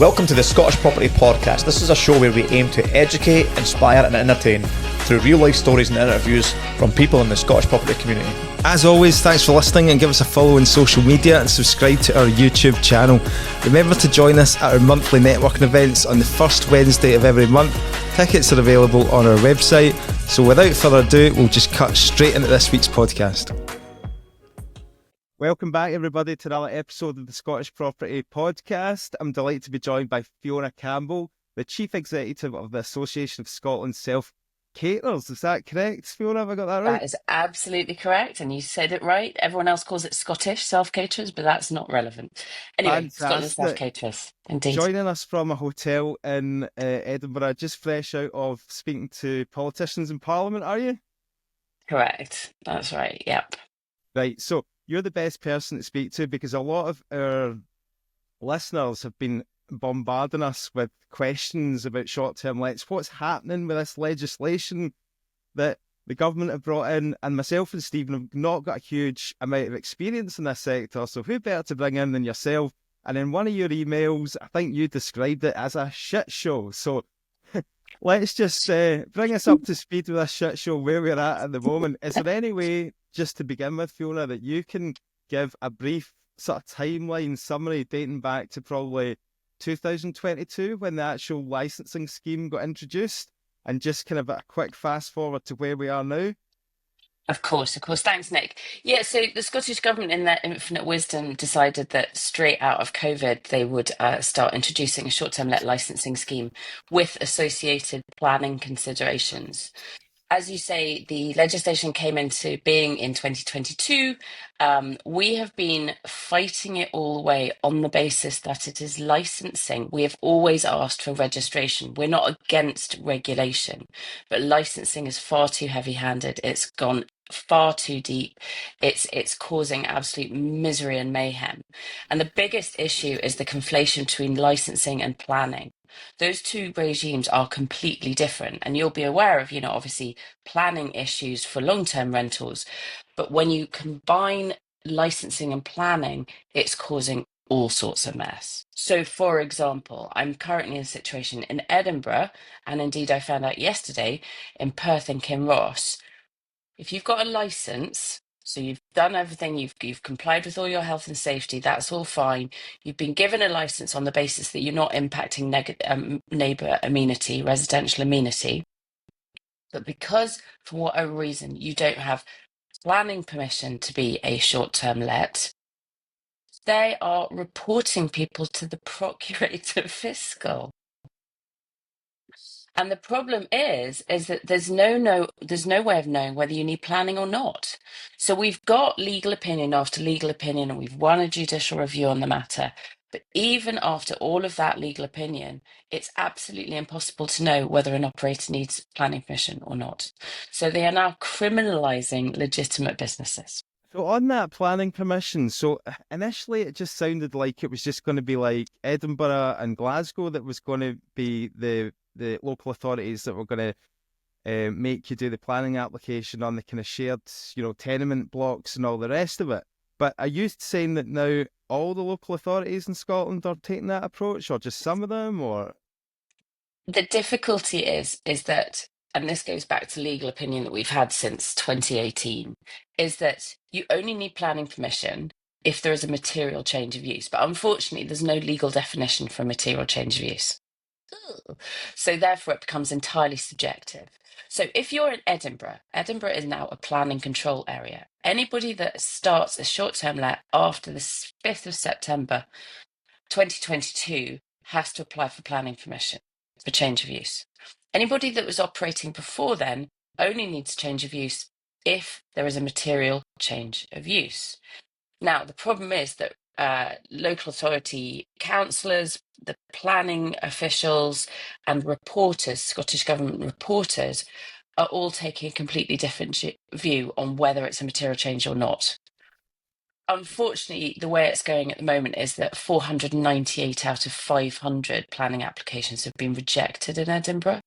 Welcome to the Scottish Property Podcast. This is a show where we aim to educate, inspire and entertain through real life stories and interviews from people in the Scottish property community. As always, thanks for listening and give us a follow on social media and subscribe to our YouTube channel. Remember to join us at our monthly networking events on the first Wednesday of every month. Tickets are available on our website. So without further ado, we'll just cut straight into this week's podcast. Welcome back, everybody, to another episode of the Scottish Property Podcast. I'm delighted to be joined by Fiona Campbell, the Chief Executive of the Association of Scotland's Self-Caterers. Is that correct, Fiona? Have I got that right? That is absolutely correct, and you said it right. Everyone else calls it Scottish Self-Caterers, but that's not relevant. Anyway, Scotland Self-Caterers, indeed. Joining us from a hotel in Edinburgh, just fresh out of speaking to politicians in Parliament, are you? Correct. That's right, yep. Right, so you're the best person to speak to because a lot of our listeners have been bombarding us with questions about short-term lets. What's happening with this legislation that the government have brought in? And myself and Stephen have not got a huge amount of experience in this sector, so who better to bring in than yourself? And in one of your emails, I think you described it as a shit show. So let's just bring us up to speed with this shit show, where we're at the moment. Is there any way, just to begin with, Fiona, that you can give a brief sort of timeline summary dating back to probably 2022 when the actual licensing scheme got introduced, and just kind of a quick fast forward to where we are now? Of course. Thanks, Nick. Yeah, so the Scottish Government, in their infinite wisdom, decided that straight out of COVID, they would start introducing a short-term let licensing scheme with associated planning considerations. As you say, the legislation came into being in 2022. We have been fighting it all the way on the basis that it is licensing. We have always asked for registration. We're not against regulation, but licensing is far too heavy-handed. It's gone far too deep. It's causing absolute misery and mayhem. And the biggest issue is the conflation between licensing and planning. Those two regimes are completely different, and you'll be aware of, obviously planning issues for long-term rentals. But when you combine licensing and planning, it's causing all sorts of mess. So, for example, I'm currently in a situation in Edinburgh, and indeed I found out yesterday in Perth and Kinross. If you've got a license, so you've done everything, you've complied with all your health and safety, that's all fine. You've been given a license on the basis that you're not impacting neighbour amenity, residential amenity. But because, for whatever reason, you don't have planning permission to be a short-term let, they are reporting people to the Procurator Fiscal. And the problem is that there's no way of knowing whether you need planning or not. So we've got legal opinion after legal opinion, and we've won a judicial review on the matter. But even after all of that legal opinion, it's absolutely impossible to know whether an operator needs planning permission or not. So they are now criminalising legitimate businesses. So on that planning permission, so initially it just sounded like it was just going to be like Edinburgh and Glasgow that was going to be the local authorities that were going to make you do the planning application on the kind of shared, tenement blocks and all the rest of it. But are you saying that now all the local authorities in Scotland are taking that approach, or just some of them, or? The difficulty is that, and this goes back to legal opinion that we've had since 2018, is that you only need planning permission if there is a material change of use. But unfortunately, there's no legal definition for a material change of use. So therefore, it becomes entirely subjective. So if you're in Edinburgh is now a planning control area. Anybody that starts a short-term let after the 5th of September 2022 has to apply for planning permission for change of use. Anybody that was operating before then only needs change of use if there is a material change of use. Now, the problem is that local authority councillors, the planning officials and reporters, Scottish Government reporters, are all taking a completely different view on whether it's a material change or not. Unfortunately, the way it's going at the moment is that 498 out of 500 planning applications have been rejected in Edinburgh.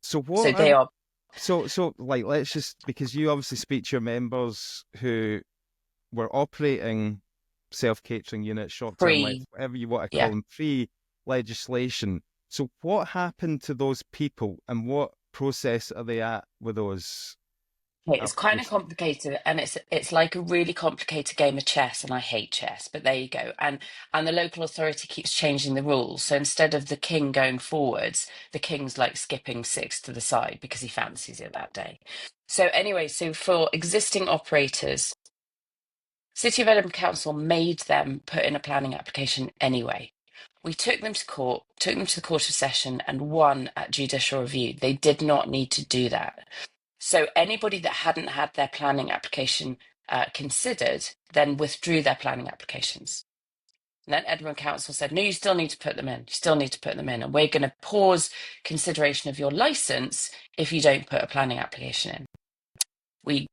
So what? So they are. So like, let's just, because you obviously speak to your members who were operating self-catering units, short-term, like, whatever you want to call them, free. legislation. So what happened to those people and what process are they at with those Okay, it's kind of applications? complicated, and it's like a really complicated game of chess, and I hate chess, but there you go. And the local authority keeps changing the rules. So instead of the king going forwards, the king's like skipping six to the side because he fancies it that day. So anyway, so for existing operators, City of Edinburgh Council made them put in a planning application anyway. We took them to court, took them to the Court of Session, and won at judicial review. They did not need to do that. So anybody that hadn't had their planning application considered then withdrew their planning applications. And then Edinburgh Council said, no, you still need to put them in. You still need to put them in. And we're going to pause consideration of your licence if you don't put a planning application in. We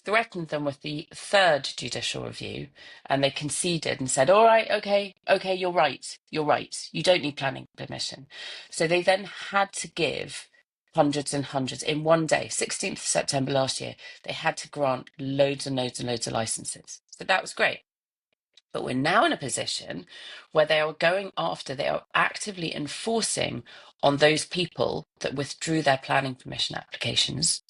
threatened them with the third judicial review, and they conceded and said, all right, okay, you're right. You don't need planning permission. So they then had to give hundreds and hundreds in one day, 16th of September last year, they had to grant loads and loads and loads of licenses. So that was great. But we're now in a position where they are actively enforcing on those people that withdrew their planning permission applications,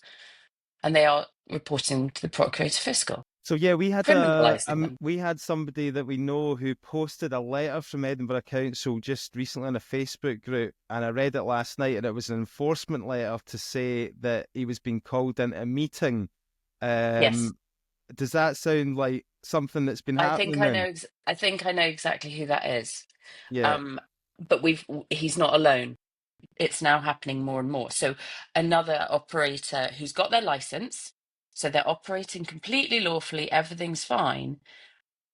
and they are reporting to the Procurator Fiscal, So yeah, we had criminalising them. we had somebody that we know who posted a letter from Edinburgh Council just recently in a Facebook group, and I read it last night, and it was an enforcement letter to say that he was being called into a meeting. Yes, Does that sound like something that's been I think happening I then? know. I think I know exactly who that is. Yeah, But he's not alone. It's now happening more and more. So another operator who's got their license, so they're operating completely lawfully, everything's fine,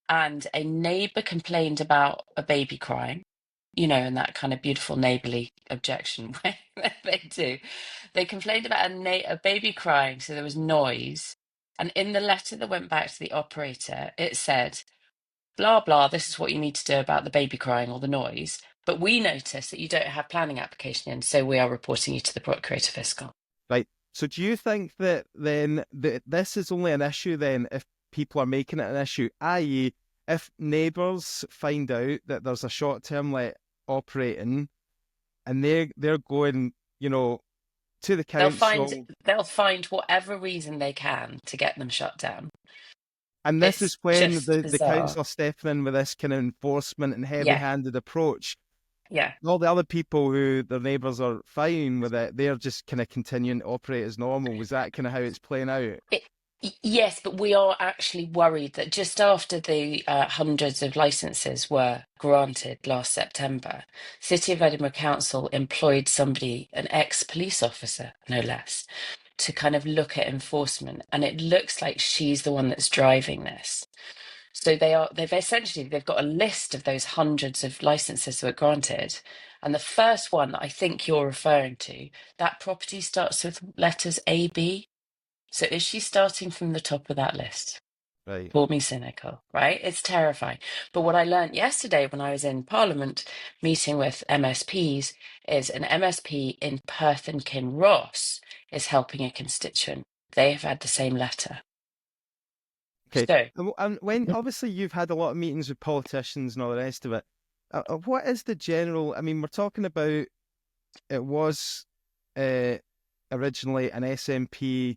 and a neighbour complained about a baby crying, in that kind of beautiful neighbourly objection way that they do. They complained about a baby crying, so there was noise. And in the letter that went back to the operator, it said, blah, blah, this is what you need to do about the baby crying or the noise. But we notice that you don't have planning application in, so we are reporting you to the Procurator Fiscal. right. So do you think that then that this is only an issue then if people are making it an issue, i.e., if neighbours find out that there's a short-term let operating and they're going, to the They'll find council, they'll find whatever reason they can to get them shut down. and this It's is when just the bizarre. council are stepping in with this kind of enforcement and Yeah, heavy-handed approach. yeah. All the other people who their neighbours are fine with it, they're just kind of continuing to operate as normal. Was that kind of how it's playing out? Yes, but we are actually worried that just after the hundreds of licenses were granted last September, City of Edinburgh Council employed somebody, an ex-police officer, no less, to kind of look at enforcement. And it looks like she's the one that's driving this. So they've got a list of those hundreds of licenses that were granted. And the first one that I think you're referring to, that property starts with letters AB. So is she starting from the top of that list? Right. Call me cynical, right? It's terrifying. But what I learned yesterday when I was in Parliament meeting with MSPs is an MSP in Perth and Kinross is helping a constituent. They have had the same letter. Okay. So, And when obviously you've had a lot of meetings with politicians and all the rest of it, what is the general? I mean, we're talking about it was originally an SNP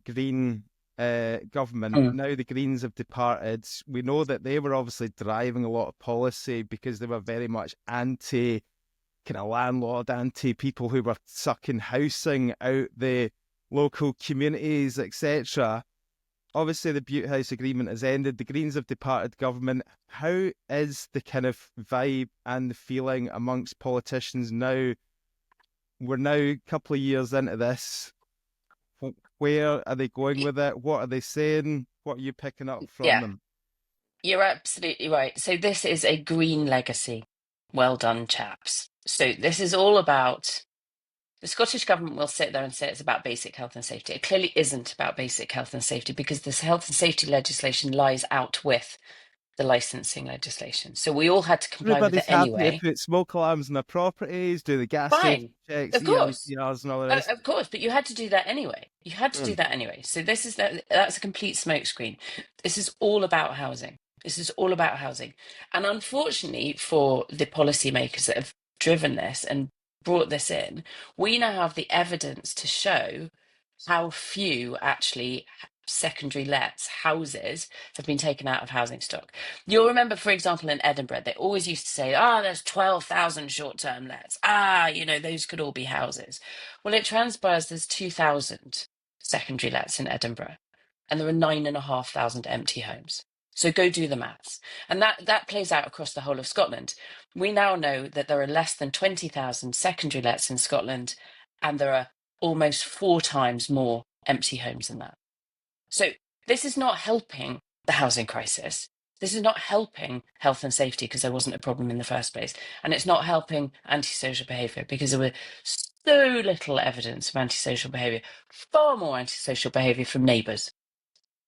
Green government. mm, Now the Greens have departed. We know that they were obviously driving a lot of policy because they were very much anti kind of landlord, anti people who were sucking housing out the local communities, etc. Obviously, the Butte House agreement has ended. The Greens have departed government. How is the kind of vibe and the feeling amongst politicians now? We're now a couple of years into this. Where are they going with it? What are they saying? What are you picking up from yeah, them? you're absolutely right. So this is a green legacy. Well done, chaps. So this is all about the Scottish Government will sit there and say it's about basic health and safety. It clearly isn't about basic health and safety because this health and safety legislation lies out with the licensing legislation. So we all had to comply with it Everybody's happy to anyway. put smoke alarms in their proproperties, do the gas safety Fine, checks, of course. EICRs and all the rest. Of course, but you had to do that anyway. You had to do that anyway. So that's a complete smokescreen. This is all about housing. This is all about housing. And unfortunately for the policymakers that have driven this and brought this in, we now have the evidence to show how few actually secondary lets houses have been taken out of housing stock. You'll remember, for example, in Edinburgh, they always used to say, there's 12,000 short-term lets. Those could all be houses. Well, it transpires there's 2,000 secondary lets in Edinburgh, and there are 9,500 empty homes. So go do the maths. And that plays out across the whole of Scotland. We now know that there are less than 20,000 secondary lets in Scotland, and there are almost 4 times more empty homes than that. So this is not helping the housing crisis. This is not helping health and safety because there wasn't a problem in the first place. And it's not helping antisocial behaviour because there were so little evidence of antisocial behaviour, far more antisocial behaviour from neighbours.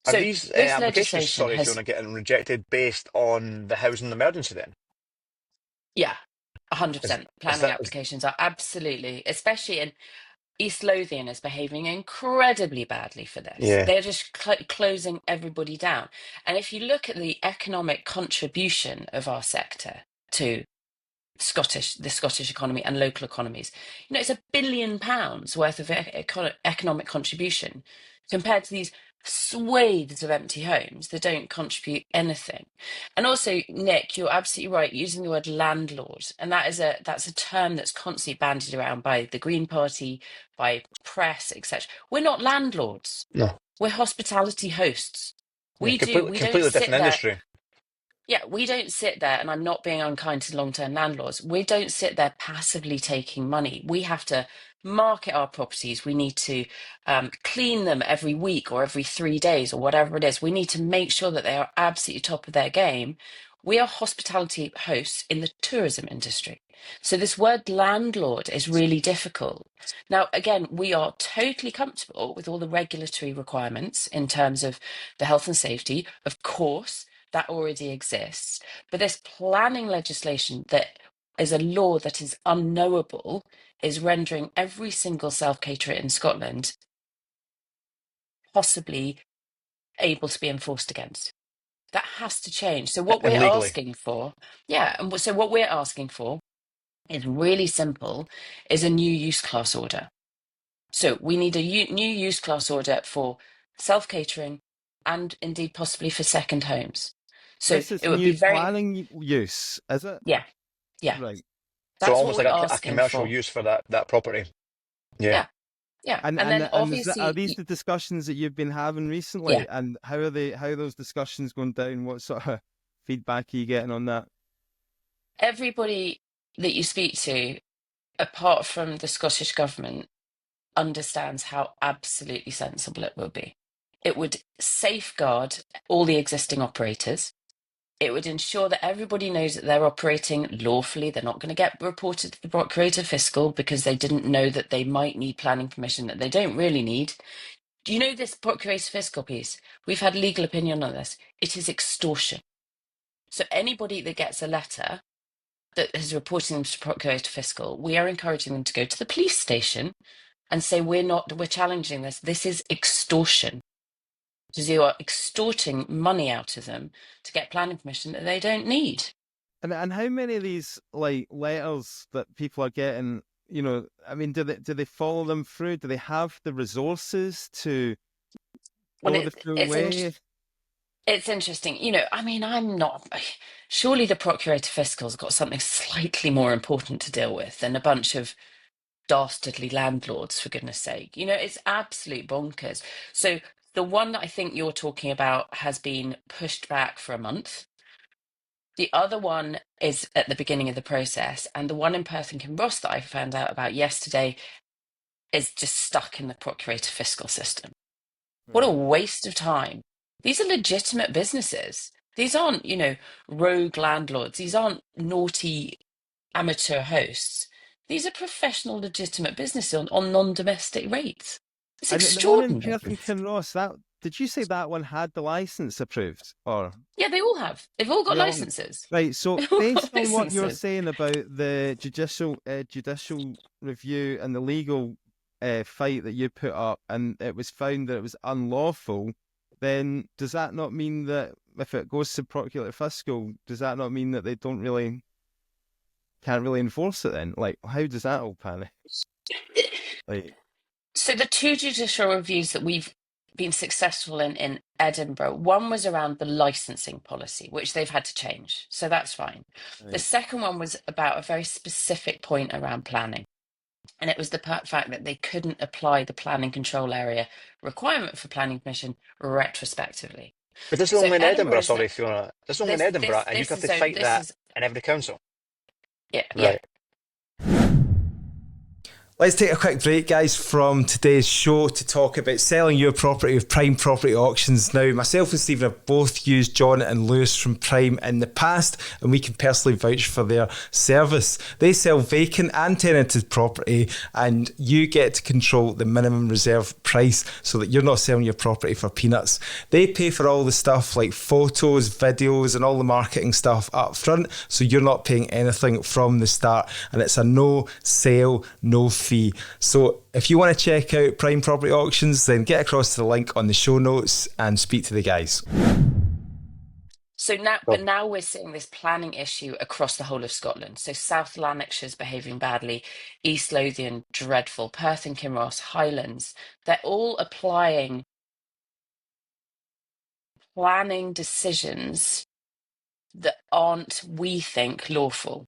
Are So these this applications, legislation sorry, has, Fiona, getting rejected based on the housing emergency then? yeah, Is, 100%. is Planning that, applications are absolutely, especially in East Lothian is behaving incredibly badly for this. yeah. They're just closing everybody down. And if you look at the economic contribution of our sector to the Scottish economy and local economies, it's £1 billion worth of economic contribution compared to these swathes of empty homes that don't contribute anything. And also, Nick, you're absolutely right using the word landlord, and that's a term that's constantly bandied around by the Green Party, by press, etc. We're not landlords. No. We're hospitality hosts. Yeah, We don't completely sit different there. industry. Yeah, we don't sit there, and I'm not being unkind to long-term landlords. We don't sit there passively taking money. We have to market our properties. We need to clean them every week or every 3 days or whatever it is. We need to make sure that they are absolutely top of their game. We are hospitality hosts in the tourism industry. So this word landlord is really difficult. Now, again, we are totally comfortable with all the regulatory requirements in terms of the health and safety. Of course, that already exists. But this planning legislation that is a law that is unknowable is rendering every single self-caterer in Scotland possibly able to be enforced against. That has to change. So what And we're legally. asking for, so what we're asking for is really simple, is a new use class order. So we need a new use class order for self-catering and indeed possibly for second homes. So This is it would be new very, planning use, is it? yeah, yeah. Right. So That's what almost we're like a asking commercial for. use for that property. Yeah. Yeah, yeah. And And and then and are obviously these the discussions that you've been having yeah, recently? And how are those discussions going down? What sort of feedback are you getting on that? everybody that you speak to, apart from the Scottish government, understands how absolutely sensible it will be. It would safeguard all the existing operators. It would ensure that everybody knows that they're operating lawfully. They're not going to get reported to the Procurator Fiscal because they didn't know that they might need planning permission that they don't really need. Do you know this Procurator Fiscal piece? We've had legal opinion on this. It is extortion. So anybody that gets a letter that is reporting them to Procurator Fiscal, we are encouraging them to go to the police station and say, we're challenging this. This is extortion. Because you are extorting money out of them to get planning permission that they don't need. And how many of these like letters that people are getting, I mean, do they follow them through? Do they have the resources to Well, go the full way? it's interesting. I mean, I'm not. Surely the Procurator Fiscal's got something slightly more important to deal with than a bunch of dastardly landlords, for goodness sake. It's absolute bonkers. So the one that I think you're talking about has been pushed back for a month. The other one is at the beginning of the process, and the one in Perth and Kinross that I found out about yesterday is just stuck in the Procurator Fiscal system. What a Right. waste of time. These are legitimate businesses. These aren't, rogue landlords. These aren't naughty amateur hosts. These are professional, legitimate businesses on non-domestic rates. It's And the one in extraordinary. Perth and Kinross, did you say that one had the license approved, or Yeah, they all have. They've all got they all? licenses. Right. So They've all based got on what you're licenses. saying about the judicial review and the legal fight that you put up, and it was found that it was unlawful, then does that not mean that if it goes to Procurator Fiscal, does that not mean that they don't really can't really enforce it then. Like, how does that all pan out? Like, So the two judicial reviews that we've been successful in Edinburgh, one was around the licensing policy, which they've had to change. So that's fine. The right. second one was about a very specific point around planning. And it was the fact that they couldn't apply the planning control area requirement for planning permission retrospectively. But this is So only in Edinburgh, Edinburgh's sorry, Fiona. This is only in Edinburgh, and you'd this have is to fight this that is in every council. yeah. Right. Let's take a quick break, guys, from today's show to talk about selling your property with Prime Property Auctions. Now, myself and Stephen have both used John and Lewis from Prime in the past, and we can personally vouch for their service. They sell vacant and tenanted property, and you get to control the minimum reserve price so that you're not selling your property for peanuts. They pay for all the stuff like photos, videos, and all the marketing stuff up front, so you're not paying anything from the start, and it's a no sale, no fee. So if you want to check out Prime Property Auctions, then get across to the link on the show notes and speak to the guys. So now we're seeing this planning issue across the whole of Scotland. So South Lanarkshire's behaving badly, East Lothian dreadful, Perth and Kinross, Highlands. They're all applying planning decisions that aren't, we think, lawful.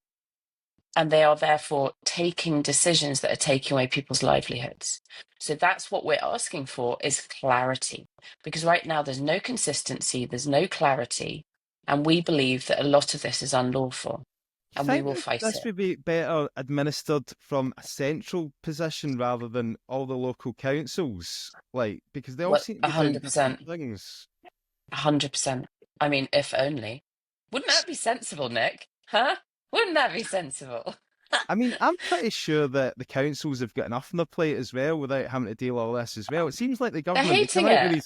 And they are therefore taking decisions that are taking away people's livelihoods. So that's what we're asking for, is clarity. Because right now there's no consistency, there's no clarity, and we believe that a lot of this is unlawful, and we will fight this it. would be better administered from a central position rather than all the local councils, like, because they all Well, seem to be doing 100%, different things. 100%. I mean, if only. Wouldn't that be sensible, Nick? Huh? Wouldn't that be sensible? I mean, I'm pretty sure that the councils have got enough on their plate as well without having to deal with all this as well. It seems like the They're government hating it.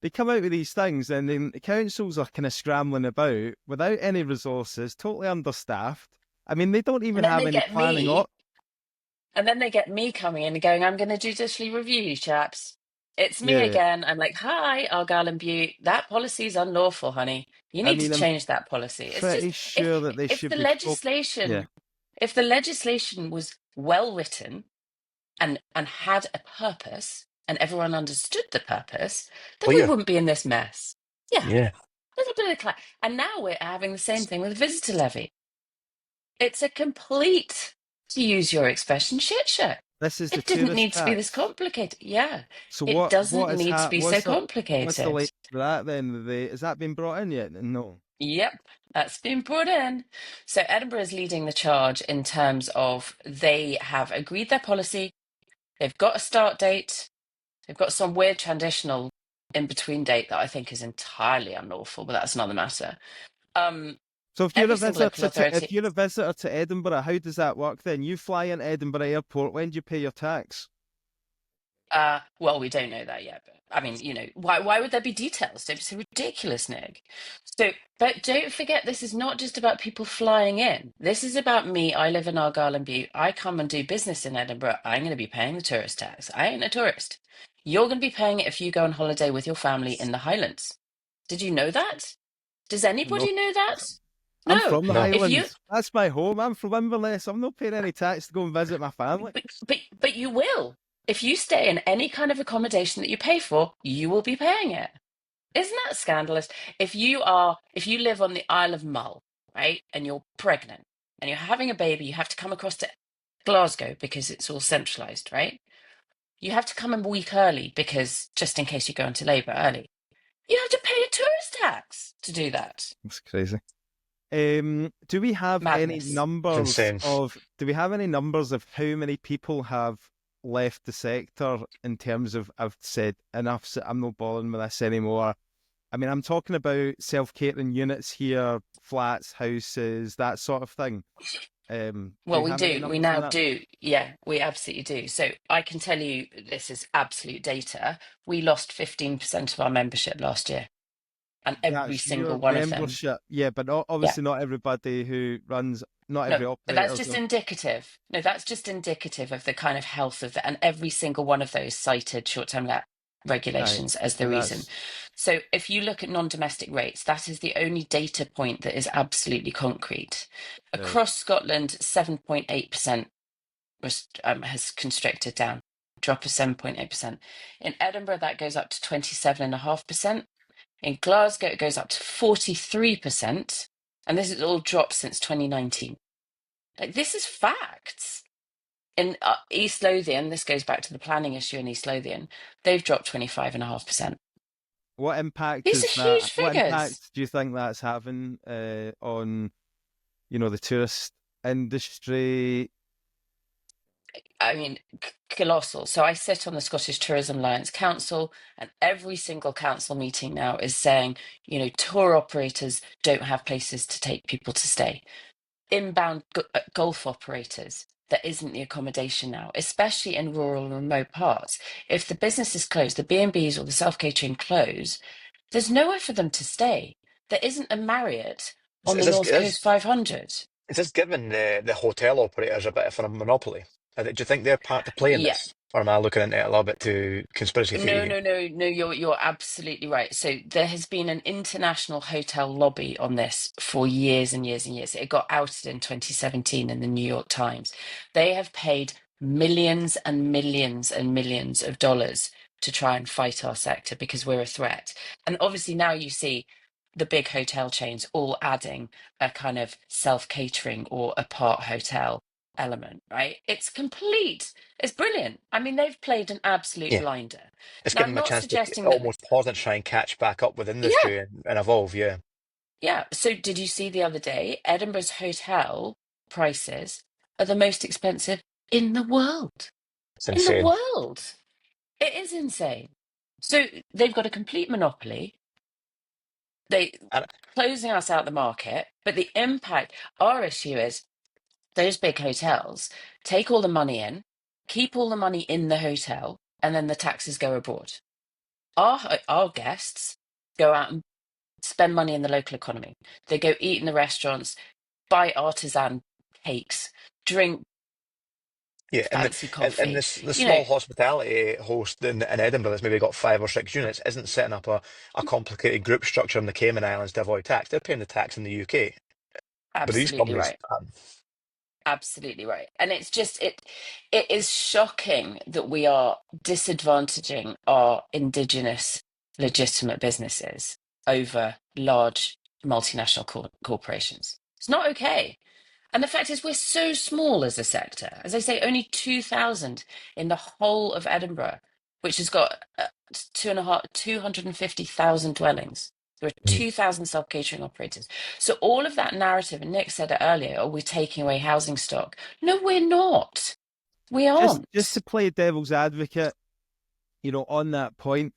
they come out with these things, and then the councils are kind of scrambling about without any resources, totally understaffed. I mean, they don't even And then have they any get planning. me, and then they get me coming in and going, I'm going to judicially review you, chaps. It's me Yeah, again. I'm like, hi, Argyll and Bute. That policy is unlawful, honey. You I need to mean, I'm change that policy. It's pretty just sure that they if should the be. Yeah, legislation, if the legislation was well written and had a purpose and everyone understood the purpose, then we Clear. wouldn't be in this mess. Yeah, Yeah. a little bit of and now we're having the same thing with the visitor levy. It's a complete, to use your expression, shit show. this is the It didn't tourist need to be this tax. complicated. Yeah, So it doesn't is need to be so what's the complicated. latest with that then? Has that been brought in yet? No. Yep, that's been brought in. So Edinburgh is leading the charge in terms of they have agreed their policy. They've got a start date. They've got some weird transitional in between date that I think is entirely unlawful, but that's another matter. So if you're Every a single local visitor to authority. Edinburgh, how does that work then? You fly into Edinburgh Airport. When do you pay your tax? Well, we don't know that yet, but I mean, why would there be details? Don't be so ridiculous, Nick. So, but don't forget, this is not just about people flying in. This is about me. I live in Argyll and Bute. I come and do business in Edinburgh. I'm going to be paying the tourist tax. I ain't a tourist. You're going to be paying it if you go on holiday with your family in the Highlands. Did you know that? Does No, anybody know that? I'm No. from the No. If you, Highlands. That's my home. I'm from Inverness. I'm not paying any tax to go and visit my family. but you will. If you stay in any kind of accommodation that you pay for, you will be paying it. Isn't that scandalous? If you live on the Isle of Mull, right, and you're pregnant and you're having a baby, you have to come across to Glasgow because it's all centralised, right? You have to come a week early because just in case you go into labour early, you have to pay a tourist tax to do that. That's crazy. Do we have Madness. any numbers insane. of how many people have left the sector in terms of I've said enough, I'm not bothering with this anymore? I mean, I'm talking about self-catering units here, flats, houses, that sort of thing. Well, we have any do. We numbers on now that? do. Yeah, we absolutely do. So I can tell you this is absolute data. We lost 15% of our membership last year, and every That's single your one of them. membership. Yeah, but obviously not everybody who runs, not every No, but that's operator. just indicative. No, that's just indicative of the kind of health of the, and every single one of those cited short-term let regulations as the reason. So if you look at non-domestic rates, that is the only data point that is absolutely concrete. Right. Across Scotland, 7.8% has constricted down, drop of 7.8%. In Edinburgh, that goes up to 27.5%. In Glasgow, it goes up to 43%. And this is all dropped since 2019. Like, this is facts. In East Lothian, this goes back to the planning issue in East Lothian, they've dropped 25.5%. What impact These is are that? huge What figures. impact do you think that's having on, the tourist industry? I mean, colossal. So I sit on the Scottish Tourism Alliance Council, and every single council meeting now is saying, tour operators don't have places to take people to stay. Inbound golf operators, there isn't the accommodation now, especially in rural and remote parts. If the business is closed, the B&Bs or the self-catering close, there's nowhere for them to stay. There isn't a Marriott on Is the this, North is, Coast 500. is this giving the hotel operators a bit of a monopoly? Do you think they're part to play in Yeah. this? Or am I looking into it a little bit too conspiracy theory No, here? no, no, no, you're absolutely right. So there has been an international hotel lobby on this for years and years and years. It got outed in 2017 in the New York Times. They have paid millions and millions and millions of dollars to try and fight our sector because we're a threat. And obviously now you see the big hotel chains all adding a kind of self-catering or a part hotel element, right? It's complete. It's brilliant. I mean, they've played an absolute Yeah. blinder. It's Now, giving I'm them a not chance to suggesting that, almost pause and try and catch back up with yeah, industry and evolve, yeah. yeah. So, did you see the other day, Edinburgh's hotel prices are the most expensive in the world? It's In the insane. world. It is insane. So, they've got a complete monopoly. They And closing us out the market, but the impact, our issue is those big hotels take all the money in, keep all the money in the hotel, and then the taxes go abroad. Our guests go out and spend money in the local economy. They go eat in the restaurants, buy artisan cakes, drink yeah, fancy and coffee. this the You know, small hospitality host in Edinburgh that's maybe got 5 or 6 units isn't setting up a complicated group structure in the Cayman Islands to avoid tax. They're paying the tax in the UK. But these absolutely companies, right. Absolutely right. And it's just it is shocking that we are disadvantaging our indigenous legitimate businesses over large multinational corporations. It's not okay. And the fact is, we're so small as a sector. As I say, only 2,000 in the whole of Edinburgh, which has got 250,000 dwellings. There are Mm. 2,000 self-catering operators. So all of that narrative, and Nick said it earlier, oh, we're taking away housing stock. No, we're not. We Just aren't. to play devil's advocate, on that point,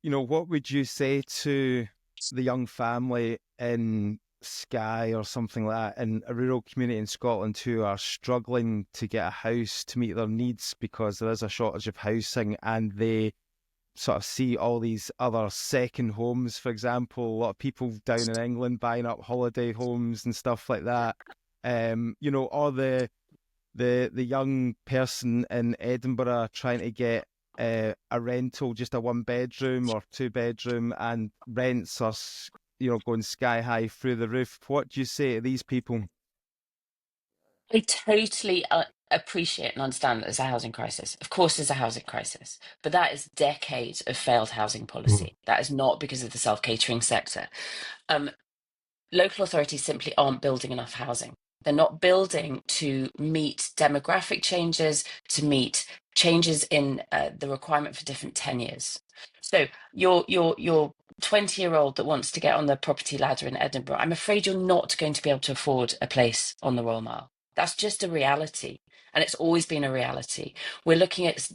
what would you say to the young family in Skye or something like that in a rural community in Scotland who are struggling to get a house to meet their needs because there is a shortage of housing, and they sort of see all these other second homes, for example, a lot of people down in England buying up holiday homes and stuff like that. Or the young person in Edinburgh trying to get a rental, just a 1 bedroom or 2 bedroom, and rents are going sky high through the roof. What do you say to these people? I totally appreciate and understand that there's a housing crisis. Of course, there's a housing crisis, but that is decades of failed housing Mm. policy. That is not because of the self-catering sector. Um, Local authorities simply aren't building enough housing. They're not building to meet demographic changes, to meet changes in the requirement for different tenures. So your 20-year-old that wants to get on the property ladder in Edinburgh, I'm afraid you're not going to be able to afford a place on the Royal Mile. That's just a reality. And it's always been a reality. We're looking at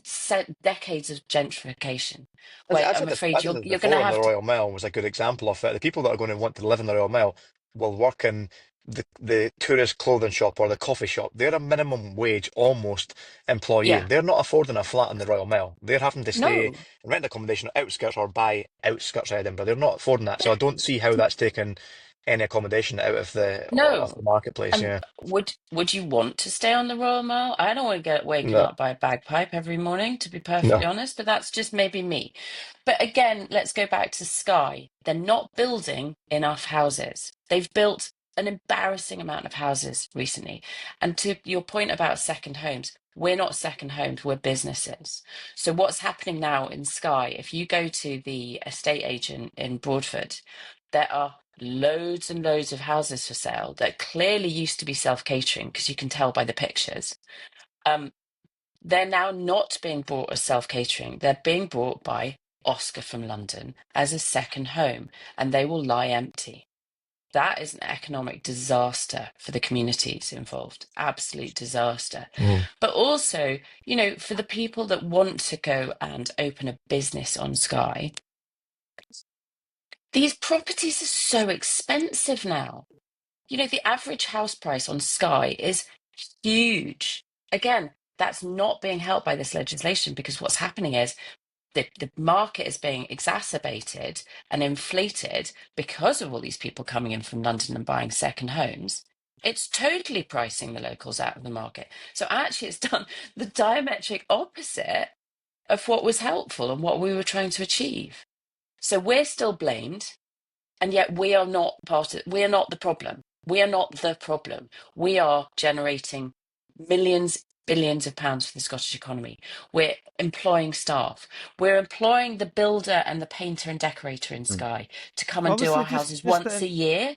decades of gentrification, where I'm I afraid said you're this going to before, and the have to, Royal Mail was a good example of it. The people that are going to want to live in the Royal Mail will work in the tourist clothing shop or the coffee shop. They're a minimum wage almost employee. yeah, They're not affording a flat in the Royal Mail. They're having to stay no. and rent accommodation outskirts or buy outskirts of Edinburgh. They're not affording that. So I don't see how that's taken any accommodation out of the No. marketplace. And Yeah, would you want to stay on the Royal Mile? I don't want to get waken no, up by a bagpipe every morning, to be perfectly no. honest, but that's just maybe me. But again, let's go back to Sky. They're not building enough houses. They've built an embarrassing amount of houses recently. And to your point about second homes, we're not second homes, we're businesses. So what's happening now in Sky, if you go to the estate agent in Broadford, there are loads and loads of houses for sale that clearly used to be self-catering because you can tell by the pictures. They're now not being bought as self-catering. They're being bought by Oscar from London as a second home, and they will lie empty. That is an economic disaster for the communities involved. Absolute disaster. Mm. But also, for the people that want to go and open a business on Skye, these properties are so expensive now. The average house price on Skye is huge. Again, that's not being helped by this legislation because what's happening is the market is being exacerbated and inflated because of all these people coming in from London and buying second homes. It's totally pricing the locals out of the market. So actually, it's done the diametric opposite of what was helpful and what we were trying to achieve. So we're still blamed. And yet we are not we are not the problem. We are not the problem. We are generating millions, billions of pounds for the Scottish economy. We're employing staff. We're employing the builder and the painter and decorator in Skye to come and do Obviously, our just houses just once a year.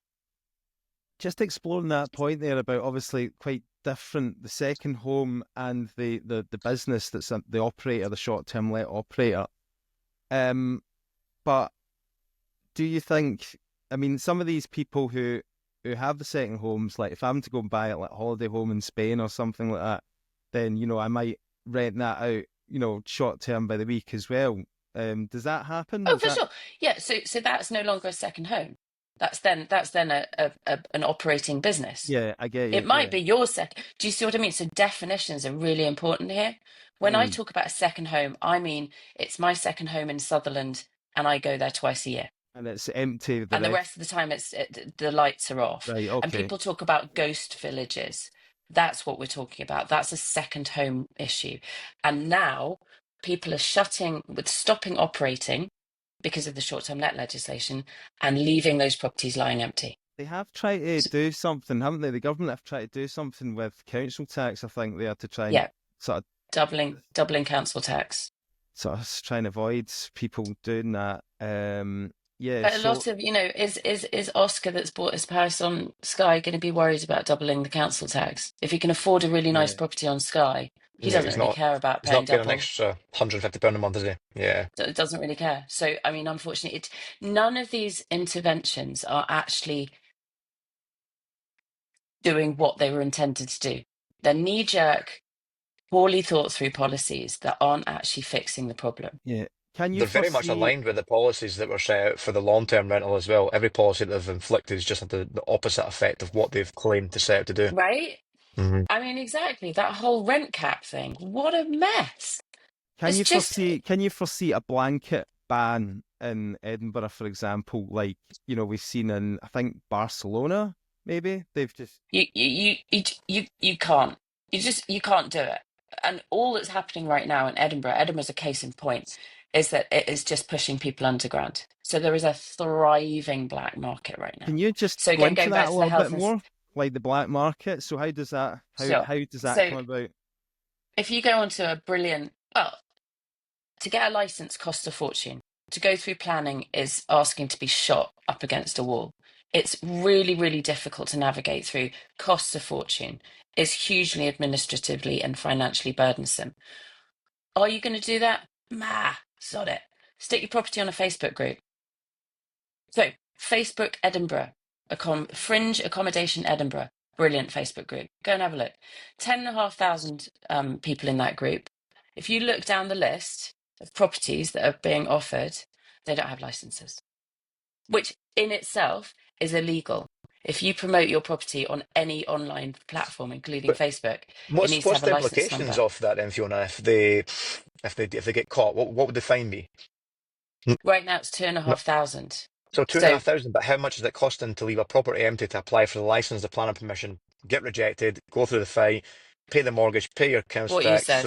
just exploring that point there about obviously quite different the second home and the business that's the operator, the short-term let operator. But do you think, I mean, some of these people who have the second homes, like if I'm to go and buy it like a holiday home in Spain or something like that, then I might rent that out, short term by the week as well. Does that happen? Oh, Is for that sure. Yeah. So that's no longer a second home. That's then an operating business. yeah, I get It you. might Yeah. be your second. Do you see what I mean? So definitions are really important here. When I Mm. talk about a second home, I mean it's my second home in Sutherland, and I go there twice a year. And it's empty the And the rest. rest of the time, the lights are off. Right. And Okay. people talk about ghost villages. That's what we're talking about. That's a second home issue. And now people are stopping operating because of the short-term let legislation and leaving those properties lying empty. They have tried to So, do something, haven't they? The government have tried to do something with council tax. I think they had to try and yeah, sort of doubling council tax. try and avoid people doing that. Yeah. But a So lot of, is Oscar that's bought his house on Skye going to be worried about doubling the council tax? If he can afford a really nice yeah. property on Skye, he Yeah, doesn't really care about he's paying not paying an double. extra £150 a month, is he? Yeah. Doesn't really care. So, I mean, unfortunately, none of these interventions are actually doing what they were intended to do. They're knee-jerk, poorly thought through policies that aren't actually fixing the problem. Yeah. Can you They're very much foresee? aligned with the policies that were set out for the long-term rental as well. Every policy that they've inflicted has just had the opposite effect of what they've claimed to set out to do. Right? Hmm. I mean, exactly. That whole rent cap thing. What a mess. Can It's you just, foresee? Can you foresee a blanket ban in Edinburgh, for example? Like we've seen in I think Barcelona. Maybe they've just you can't. You can't do it. And all that's happening right now in Edinburgh's a case in point, is that it is just pushing people underground. So there is a thriving black market right now. Can you just So go again, into going that back a to the little bit health and more, like the black market? So how does that sure. how does that So come about? if you go onto a brilliant, well, to get a license costs a fortune. To go through planning is asking to be shot up against a wall. It's really, really difficult to navigate through, costs a fortune, is hugely administratively and financially burdensome. Are you going to do that? Sod it. Stick your property on a Facebook group. So, Facebook Edinburgh, Fringe Accommodation Edinburgh, brilliant Facebook group. Go and have a look. 10,500 people in that group. If you look down the list of properties that are being offered, they don't have licenses, which in itself is illegal. If you promote your property on any online platform, including But Facebook, it what's needs to have a the license implications number. of that then, Fiona? If they get caught, what would the fine be? Right now, it's No, 2,500. So two and a So half thousand, but how much is it costing to leave a property empty to apply for the license, the planning permission, get rejected, go through the fee, pay the mortgage, pay your council what you tax? said,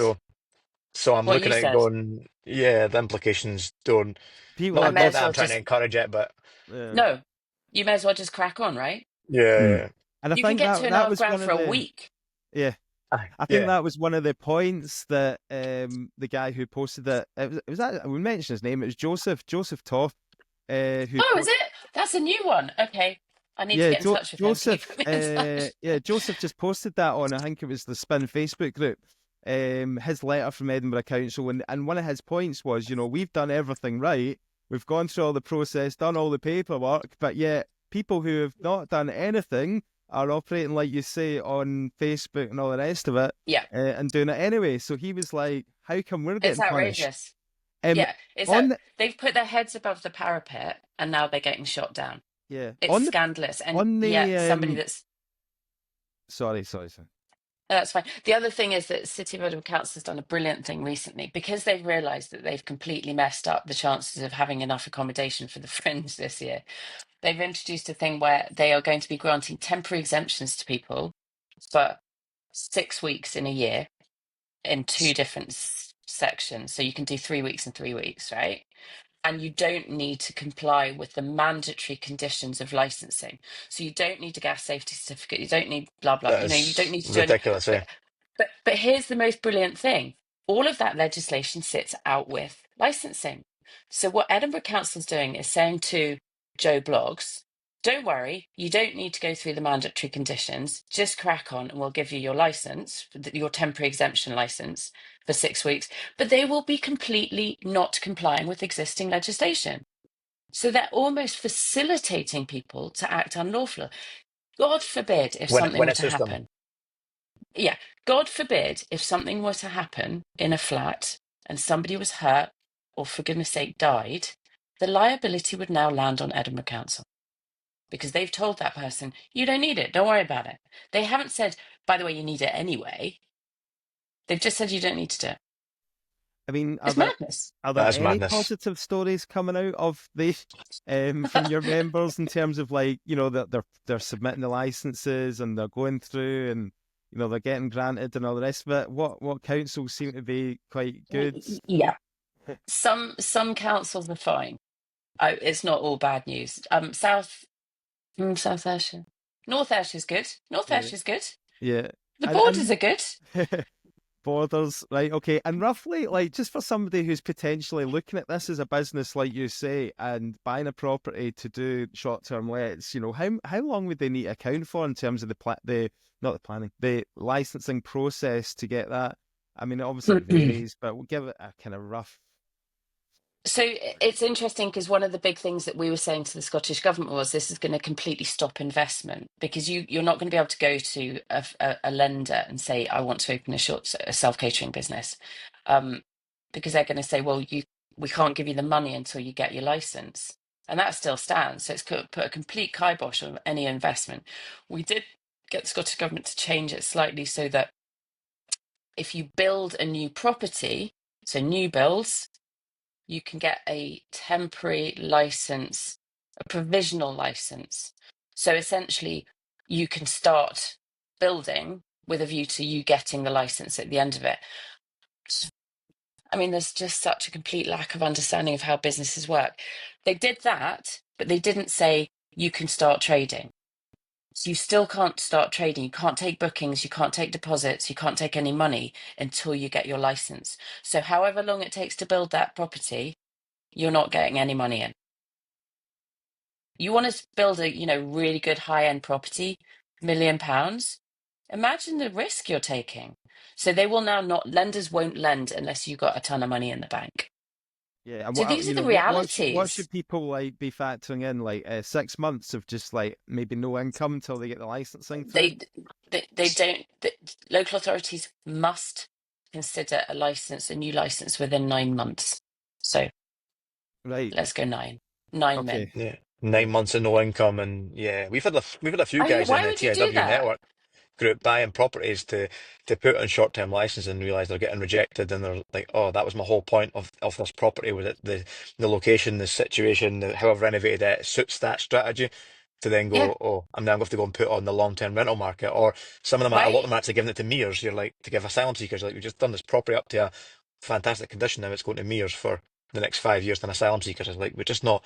So I'm what looking you at it said, going, yeah, the implications don't. People I are may Not as that not. well I'm trying to just encourage it, but Yeah. no. You may as well just crack on, right? Mm. yeah, And I You can think get two that and a that half was grand one for of a the. week. Yeah. I think yeah. that was one of the points that the guy who posted that it was that we mentioned his name. It was Joseph Toff, who Oh, is it? That's a new one. Okay. I need to yeah get in touch with him. Can you Joseph put me in touch? Joseph just posted that on, I think it was the Spin Facebook group. His letter from Edinburgh Council, and one of his points was, we've done everything right, we've gone through all the process, done all the paperwork, but yet people who have not done anything are operating, like you say, on Facebook and all the rest of it, Yeah, and doing it anyway. So he was like, how come we're it's getting punished? outrageous. Um, Yeah, it's on that the, they've put their heads above the parapet and now they're getting shot down. yeah, It's scandalous. And on yet the somebody that's sorry. that's fine. The other thing is that City of Edinburgh Council has done a brilliant thing recently because they've realised that they've completely messed up the chances of having enough accommodation for the Fringe this year. They've introduced a thing where they are going to be granting temporary exemptions to people for 6 weeks in a year in two different sections. So you can do 3 weeks and 3 weeks, right? And you don't need to comply with the mandatory conditions of licensing. So you don't need a gas safety certificate. You don't need blah blah. That You don't is need to do any. ridiculous, eh? But here's the most brilliant thing: all of that legislation sits out with licensing. So what Edinburgh Council's doing is saying to Joe Bloggs, don't worry, you don't need to go through the mandatory conditions. Just crack on, and we'll give you your license, your temporary exemption license for 6 weeks. But they will be completely not complying with existing legislation. So they're almost facilitating people to act unlawful. God forbid if something When were it to suits them. happen. Yeah, God forbid if something were to happen in a flat and somebody was hurt or, for goodness sake, died, the liability would now land on Edinburgh Council because they've told that person, you don't need it, don't worry about it. They haven't said, by the way, you need it anyway. They've just said you don't need to do it. I mean, It's madness. are there That is any madness. positive stories coming out of the from your members in terms of, like, that they're submitting the licenses and they're going through and they're getting granted and all the rest of it? What councils seem to be quite good? Yeah. Some councils are fine. It's not all bad news. South Ayrshire. North Ayrshire's good. North Yeah, Ayrshire's good. yeah, The and borders are good. borders, right? Okay, and roughly, like, just for somebody who's potentially looking at this as a business, like you say, and buying a property to do short-term lets, how long would they need to account for in terms of the licensing process to get that? I mean, obviously it varies, but we'll give it a kind of rough. So it's interesting because one of the big things that we were saying to the Scottish Government was this is going to completely stop investment because you're not going to be able to go to a lender and say, I want to open a self-catering business, because they're going to say, well, we can't give you the money until you get your license. And that still stands. So it's put a complete kibosh on any investment. We did get the Scottish Government to change it slightly so that if you build a new property, so new builds, you can get a temporary license, a provisional license. So essentially, you can start building with a view to you getting the license at the end of it. I mean, there's just such a complete lack of understanding of how businesses work. They did that, but they didn't say you can start trading. So you still can't start trading. You can't take bookings. You can't take deposits. You can't take any money until you get your license. So however long it takes to build that property, you're not getting any money in. You want to build a, really good high-end property, £1 million. Imagine the risk you're taking. So they will now not, lenders won't lend unless you've got a ton of money in the bank. Yeah, and So these are the realities. what should people, like, be factoring in, like 6 months of just, like, maybe no income until they get the licensing through? They don't. Local authorities must consider a new license within 9 months. So Right. let's go 9 men. Okay. Yeah, 9 months of no income, and yeah, we've had a few guys in Why the would you do TIW that? network. group buying properties to put on short-term license and realise they're getting rejected, and they're like, oh, that was my whole point of this property, was it the location, the situation, how I've renovated it suits that strategy. To then Yeah, go, oh, I'm now going to have to go and put on the long-term rental market. Or some of them, a lot of right. them are actually giving it to Mears. You're like, to give asylum seekers, like, we've just done this property up to a fantastic condition. Now it's going to Mears for the next 5 years. Then asylum seekers is like, we're just not.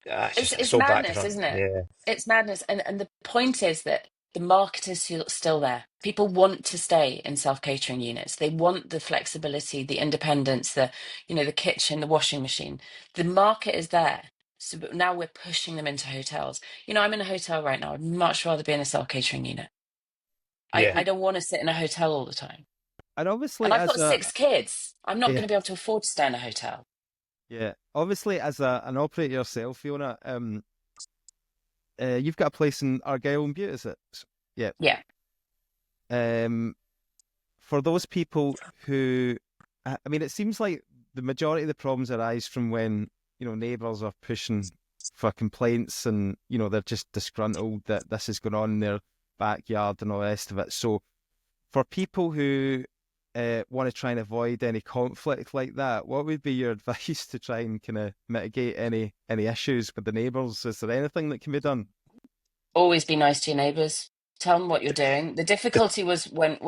It's It's so back to madness, front. isn't it? Yeah, It's madness. And the point is that the market is still there. People want to stay in self-catering units. They want the flexibility, the independence, the kitchen, the washing machine. The market is there. So but now we're pushing them into hotels. I'm in a hotel right now. I'd much rather be in a self-catering unit. I, yeah. I don't want to sit in a hotel all the time. And And obviously, I've as got a 6 kids. I'm not yeah, going to be able to afford to stay in a hotel. yeah, obviously as an operator yourself, Fiona, you've got a place in Argyll and Bute, is it? Yeah. Yeah. For those people who, I mean, it seems like the majority of the problems arise from when neighbours are pushing for complaints, and they're just disgruntled that this is going on in their backyard and all the rest of it. So for people who want to try and avoid any conflict like that, what would be your advice to try and kind of mitigate any issues with the neighbours? Is there anything that can be done? Always be nice to your neighbours. Tell them what you're doing. The difficulty was when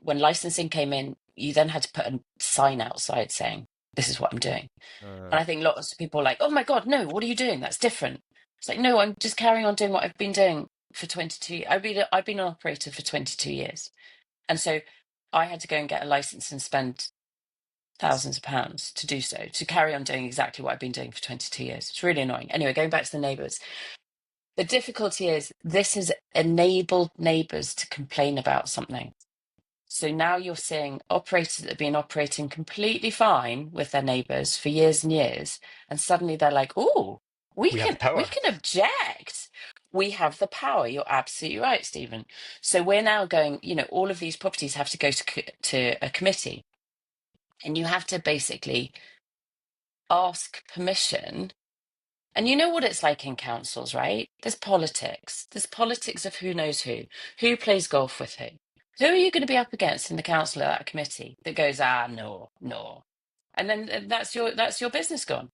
licensing came in, you then had to put a sign outside saying, "This is what I'm doing." Uh, And I think lots of people are like, "Oh my God, no! What are you doing? That's different." It's like, no, I'm just carrying on doing what I've been doing for 22. I've been an operator for 22 years, and so I had to go and get a license and spend thousands of pounds to do so, to carry on doing exactly what I've been doing for 22 years. It's really annoying. Anyway, going back to the neighbours. The difficulty is this has enabled neighbours to complain about something. So now you're seeing operators that have been operating completely fine with their neighbours for years and years, and suddenly they're like, "Oh, we We have the can we power. can object. We have the power." You're absolutely right, Stephen. So we're now going. All of these properties have to go to a committee, and you have to basically ask permission. And you know what it's like in councils, right? There's politics. There's politics of who knows who plays golf with who. Who are you going to be up against in the council of that committee that goes, no, no, and then that's your business gone.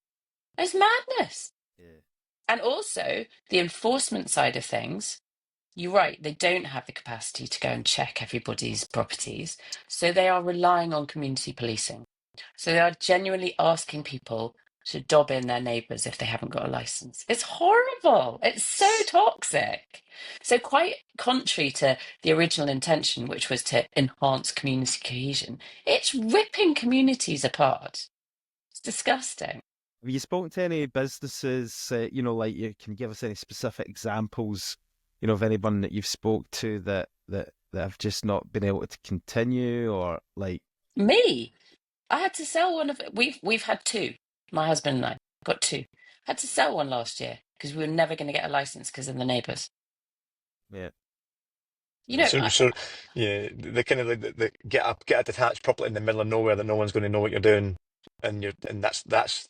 It's madness. yeah. And also the enforcement side of things. You're right. They don't have the capacity to go and check everybody's properties, so they are relying on community policing. So they are genuinely asking people to dob in their neighbours if they haven't got a license. It's horrible. It's so toxic. So quite contrary to the original intention, which was to enhance community cohesion, it's ripping communities apart. It's disgusting. Have you spoken to any businesses, like you can give us any specific examples, of anyone that you've spoke to that have just not been able to continue, or like, Me, I had to sell one of it. We've had two. My husband and I got two. Had to sell one last year because we were never going to get a license because of the neighbours. yeah, You know, So, I, so yeah, the kind of the get a detached property in the middle of nowhere that no one's going to know what you're doing, and that's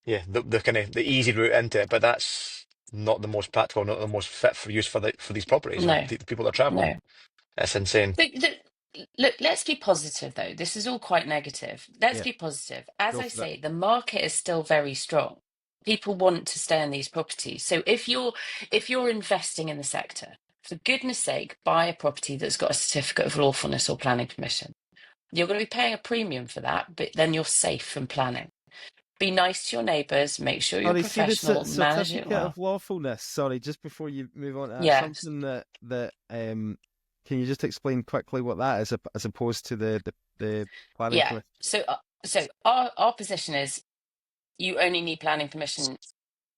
yeah, the kind of the easy route into it, but that's not the most practical, not the most fit for use for these properties or no, the people that are traveling. no. That's insane. Look, let's be positive though. This is all quite negative. Let's yeah, be positive. As go I for it. say, the market is still very strong. People want to stay in these properties. So if you're investing in the sector, for goodness sake, buy a property that's got a certificate of lawfulness or planning permission. You're going to be paying a premium for that, but then you're safe from planning. Be nice to your neighbours. Make sure you're Sorry, see the professional. Manage it certificate well. of lawfulness. Sorry, just before you move on to that, Yes. something that can you just explain quickly what that is, as opposed to the planning Yeah. commission? So our position is you only need planning permission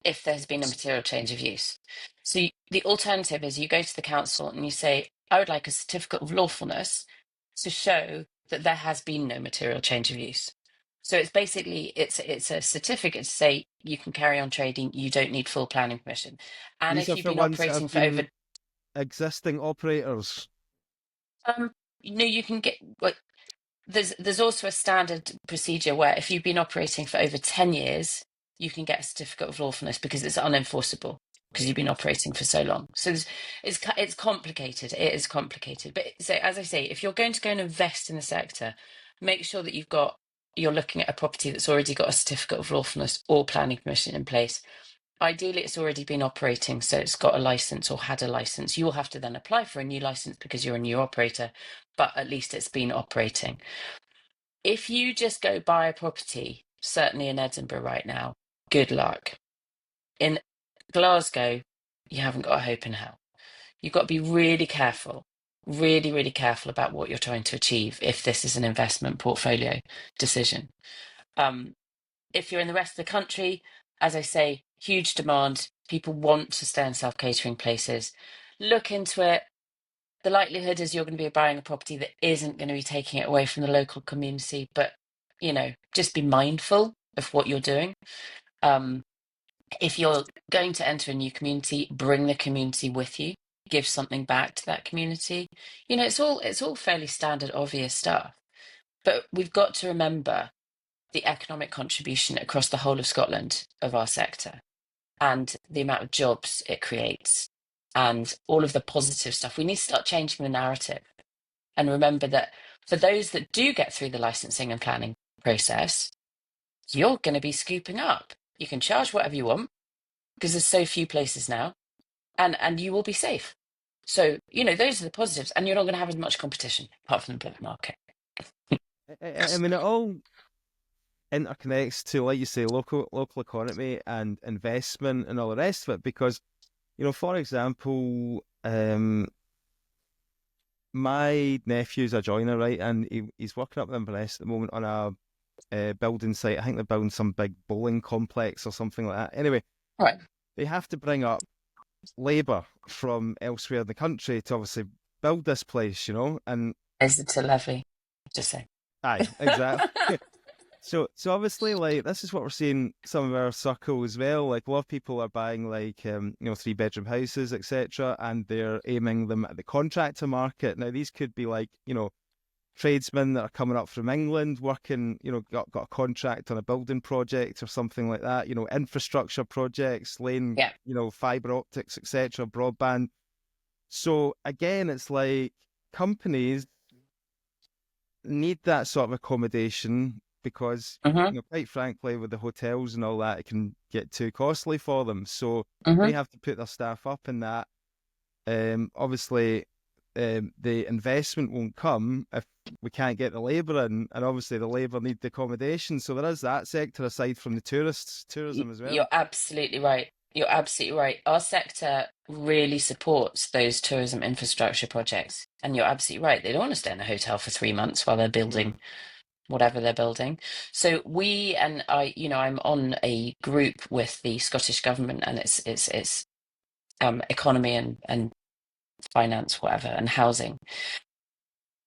if there's been a material change of use. So the alternative is you go to the council and you say, "I would like a certificate of lawfulness to show that there has been no material change of use." So it's basically it's a certificate to say you can carry on trading. You don't need full planning permission. And These if are you've for been ones that operating have for over, been existing operators. you can get. Well, there's also a standard procedure where if you've been operating for over 10 years, you can get a certificate of lawfulness because it's unenforceable. because you've been operating for so long. So it's complicated. It is complicated. But so as I say, if you're going to go and invest in the sector, make sure that you're looking at a property that's already got a certificate of lawfulness or planning permission in place. Ideally, it's already been operating, so it's got a license or had a license. You'll have to then apply for a new license because you're a new operator, but at least it's been operating. If you just go buy a property, certainly in Edinburgh right now, good luck. In Glasgow, you haven't got a hope in hell. You've got to be really careful, really, really careful about what you're trying to achieve if this is an investment portfolio decision. If you're in the rest of the country, as I say, huge demand. People want to stay in self-catering places. Look into it. The likelihood is you're going to be buying a property that isn't going to be taking it away from the local community, but, just be mindful of what you're doing. If you're going to enter a new community, bring the community with you. Give something back to that community. It's all fairly standard, obvious stuff. But we've got to remember the economic contribution across the whole of Scotland of our sector and the amount of jobs it creates and all of the positive stuff. We need to start changing the narrative and remember that for those that do get through the licensing and planning process, you're going to be scooping up. You can charge whatever you want because there's so few places now, and you will be safe. So, those are the positives, and you're not going to have as much competition apart from the black market. I mean, it all interconnects to, like you say, local economy and investment and all the rest of it. Because, for example, my nephew's a joiner, right, and he's working up in Inverness at the moment on a building site. I think they're building some big bowling complex or something like that. Anyway, Right. They have to bring up labour from elsewhere in the country to obviously build this place, and Is it a levy? Just say. aye, exactly. So obviously, like, this is what we're seeing some of our circle as well. Like, a lot of people are buying, like, 3-bedroom houses, etc., and they're aiming them at the contractor market. Now, these could be like, tradesmen that are coming up from England, working, got a contract on a building project or something like that. Infrastructure projects, laying, fibre optics, etc., broadband. So again, it's like companies need that sort of accommodation because, quite frankly, with the hotels and all that, it can get too costly for them. So they have to put their staff up in that. Obviously, the investment won't come if we can't get the labour in, and obviously the labour need the accommodation. So there is that sector aside from the tourism as well. You're absolutely right. You're absolutely right. Our sector really supports those tourism infrastructure projects. And you're absolutely right. They don't want to stay in a hotel for 3 months while they're building whatever they're building. So I'm on a group with the Scottish Government, and it's economy and finance, whatever, and housing.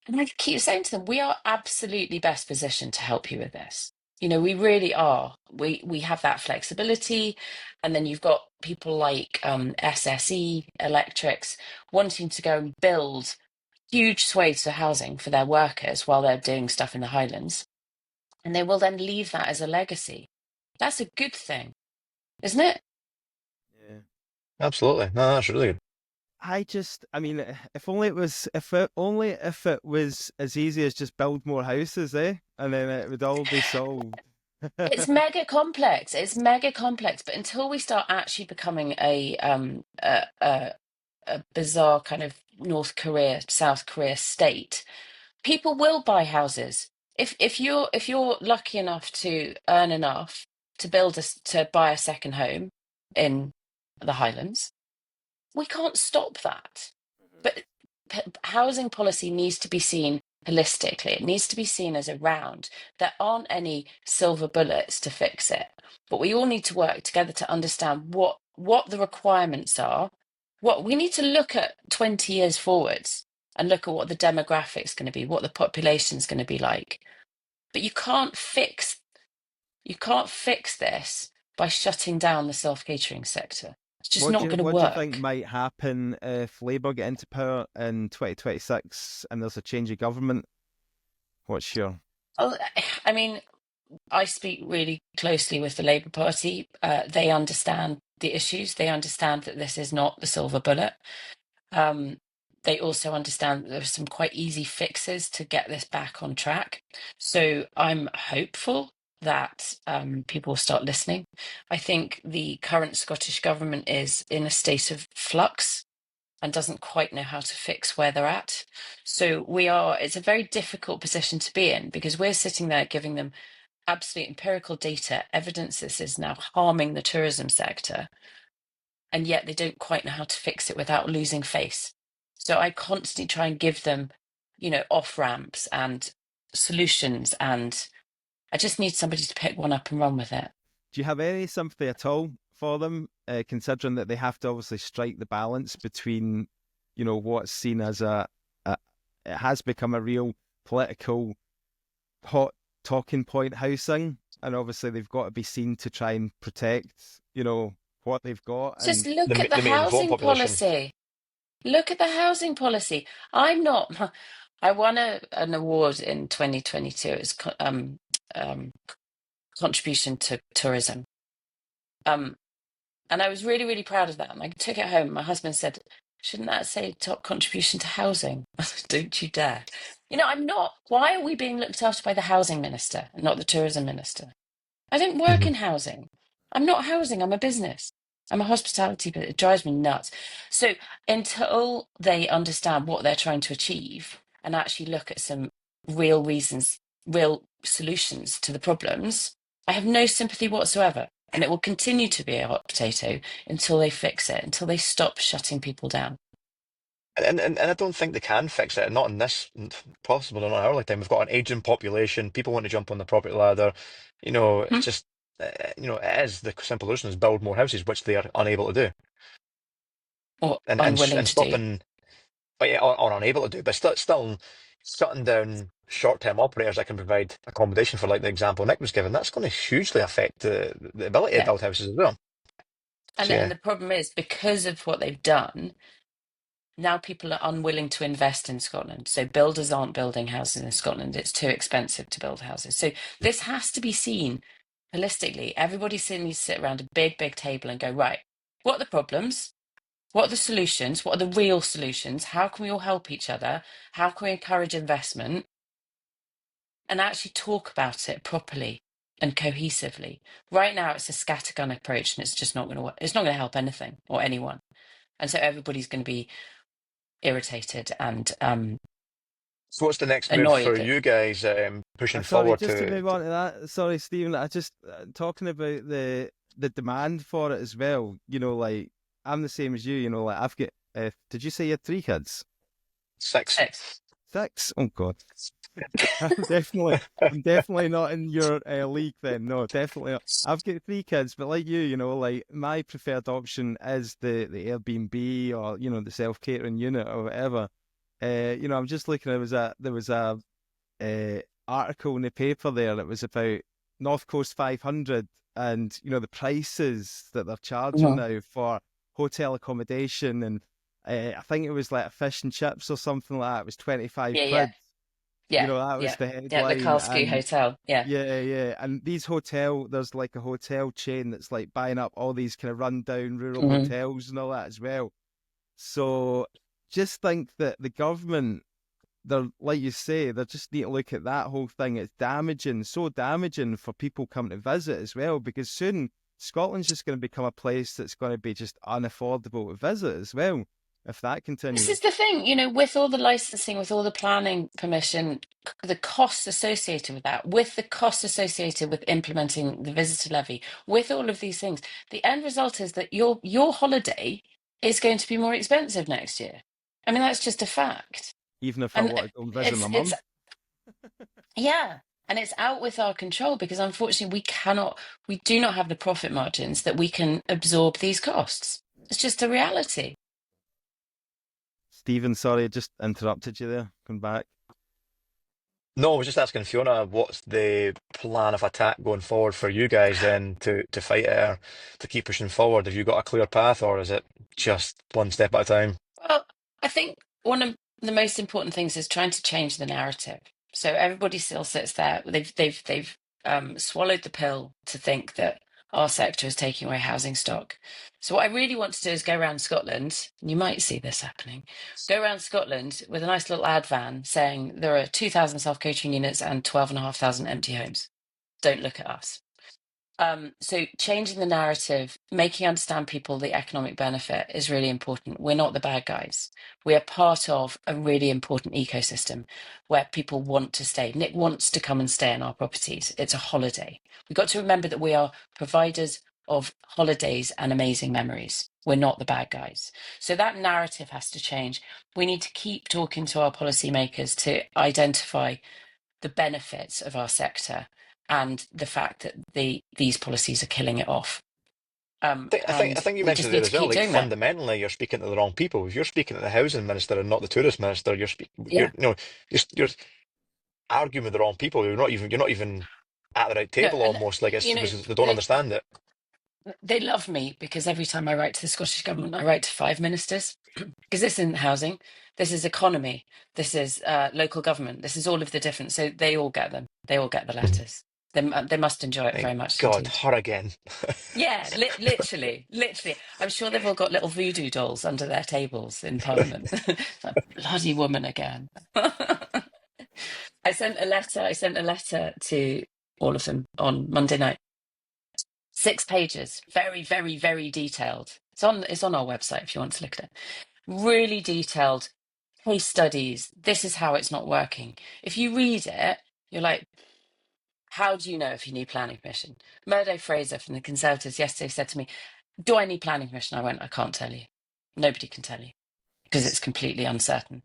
And I keep saying to them, we are absolutely best positioned to help you with this. We really are. We have that flexibility. And then you've got people like SSE, electrics, wanting to go and build huge swathes of housing for their workers while they're doing stuff in the Highlands. And they will then leave that as a legacy. That's a good thing, isn't it? Yeah. Absolutely. No, that's really good. I mean, if it was as easy as just build more houses, and then it would all be solved. It's mega complex. It's mega complex. But until we start actually becoming a bizarre kind of North Korea, South Korea state, people will buy houses. If you're lucky enough to earn enough to to buy a second home in the Highlands, we can't stop that. But housing policy needs to be seen holistically. It needs to be seen as a round. There aren't any silver bullets to fix it, but we all need to work together to understand what the requirements are. What we need to look at 20 years forwards and look at what the demographics going to be, what the population is going to be like. But you can't fix this by shutting down the self-catering sector. It's just not going to work. What do you think might happen if Labour get into power in 2026 and there's a change of government? What's your... I mean, I speak really closely with the Labour Party. They understand the issues. They understand that this is not the silver bullet. They also understand that there are some quite easy fixes to get this back on track. So I'm hopeful that people will start listening. I think the current Scottish government is in a state of flux and doesn't quite know how to fix where they're at. So it's a very difficult position to be in, because we're sitting there giving them absolute empirical data, evidence this is now harming the tourism sector, and yet they don't quite know how to fix it without losing face. So I constantly try and give them, off ramps and solutions, and I just need somebody to pick one up and run with it. Do you have any sympathy at all for them, considering that they have to obviously strike the balance between, what's seen as it has become a real political hot talking point housing, and obviously they've got to be seen to try and protect, what they've got. Just And look at the main vote housing population. policy. Look at the housing policy. I won an award in 2022. It's contribution to tourism. And I was really, really proud of that. And I took it home. My husband said, shouldn't that say top contribution to housing? I said, don't you dare. I'm not. Why are we being looked after by the housing minister and not the tourism minister? I don't work in housing. I'm not housing. I'm a business. I'm a hospitality, but it drives me nuts. So until they understand what they're trying to achieve and actually look at some real reasons, real solutions to the problems, I have no sympathy whatsoever. And it will continue to be a hot potato until they fix it, until they stop shutting people down. And I don't think they can fix it, not in this, possible, not in our lifetime. We've got an aging population. People want to jump on the property ladder. It's just, it is the simple solution is build more houses, which they are unable to do, Or and unwilling to do. stopping, but yeah, or unable to do, but still shutting down short-term operators that can provide accommodation for, like the example Nick was given. That's going to hugely affect the ability to Yeah. build houses as well. So, And the problem is, because of what they've done, now people are unwilling to invest in Scotland. So builders aren't building houses in Scotland. It's too expensive to build houses. So this has to be seen holistically. Everybody needs to sit around a big, big table and go, right, what are the problems? What are the solutions? What are the real solutions? How can we all help each other? How can we encourage investment? And actually talk about it properly and cohesively. Right now, it's a scattergun approach, and it's just not going to work. It's not going to help anything or anyone. And so everybody's going to be irritated and so what's the next move for annoyed that, you guys pushing sorry, forward just to to? move on to that. Sorry, Stephen. I just talking about the demand for it as well. Like I'm the same as you. Like I've got. Did you say you had 3 kids? 6. 6. 6? Oh God. I'm definitely not in your league then. No, definitely not. I've got 3 kids, but like you, like my preferred option is the Airbnb or the self-catering unit or whatever. I'm just looking. There was a article in the paper there that was about North Coast 500 and the prices that they're charging now for hotel accommodation, and I think it was like a fish and chips or something like that. It was 25 Yeah, quid. yeah, That was yeah. the Yeah, the headline. Karlsky And Hotel. Yeah. yeah. And there's like a hotel chain that's like buying up all these kind of rundown rural Mhm. hotels and all that as well. So just think that the government, they're like you say, they just need to look at that whole thing. It's damaging, so damaging for people coming to visit as well, because soon Scotland's just going to become a place that's going to be just unaffordable to visit as well, if that continues. This is the thing, with all the licensing, with all the planning permission, the costs associated with that, with the costs associated with implementing the visitor levy, with all of these things, the end result is that your holiday is going to be more expensive next year. I mean, that's just a fact. Even if I And want to go and visit my it's mum. yeah, and it's out with our control, because unfortunately we do not have the profit margins that we can absorb these costs. It's just a reality. Stephen, sorry, I just interrupted you there. Come back. No, I was just asking Fiona, what's the plan of attack going forward for you guys then to fight it or to keep pushing forward? Have you got a clear path, or is it just one step at a time? Well, I think one of the most important things is trying to change the narrative. So everybody still sits there. They've swallowed the pill to think that our sector is taking away housing stock. So what I really want to do is go around Scotland, and you might see this happening, go around Scotland with a nice little ad van saying there are 2,000 self-catering units and 12,500 empty homes. Don't look at us. So changing the narrative, making understand people the economic benefit is really important. We're not the bad guys. We are part of a really important ecosystem where people want to stay. Nick wants to come and stay in our properties. It's a holiday. We've got to remember that we are providers of holidays and amazing memories. We're not the bad guys. So that narrative has to change. We need to keep talking to our policymakers to identify the benefits of our sector and the fact that these policies are killing it off. I think you We just mentioned it need to as well. keep Like doing that. fundamentally, you're speaking to the wrong people. If you're speaking to the housing minister and not the tourist minister, Yeah, you're arguing with the wrong people. You're not even at the right no, table and almost. Like it's you know, because they don't understand it. they love me because every time I write to the Scottish Government, I write to 5 ministers because this isn't housing, this is economy, this is local government, this is all of the different. So they all get them. They all get the letters. They must enjoy it very Thank much God, indeed. her again. Yeah, literally. I'm sure they've all got little voodoo dolls under their tables in Parliament. That bloody woman again. I sent a letter. I sent a letter to all of them on Monday night. 6 pages, very, very, very detailed. It's on our website if you want to look at it. Really detailed case studies. This is how it's not working. If you read it, you're like, how do you know if you need planning permission? Murdo Fraser from the Conservatives yesterday said to me, do I need planning permission? I went, I can't tell you. Nobody can tell you because it's completely uncertain.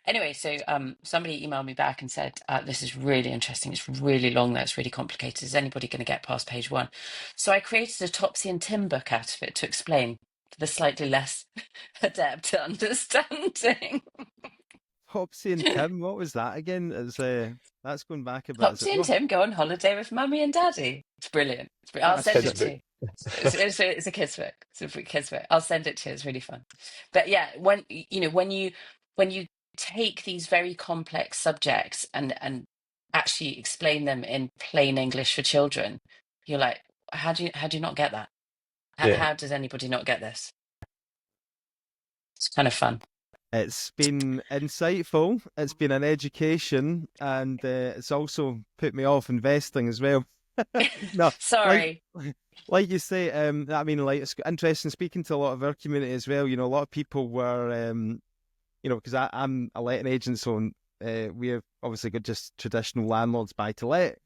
Anyway, so somebody emailed me back and said, this is really interesting. It's really long, that's really complicated. Is anybody going to get past page 1? So I created a Topsy and Tim book out of it to explain for the slightly less adept understanding. Topsy and Tim, what was that again? That's going back a bit. Is it? Topsy and Tim go on holiday with Mummy and Daddy. It's brilliant. I'll That's send Kids it good. to book. you. It's a kids book. It's a kids book. I'll send it to you. It's really fun. But yeah, when you take these very complex subjects and actually explain them in plain English for children, you're like, how do you not get that? Yeah. How does anybody not get this? It's kind of fun. It's been insightful. It's been an education, and it's also put me off investing as well. No, Sorry. like you say, I mean, like it's interesting speaking to a lot of our community as well. You know, a lot of people were, because I'm a letting agent, so we have obviously got just traditional landlords buy to let,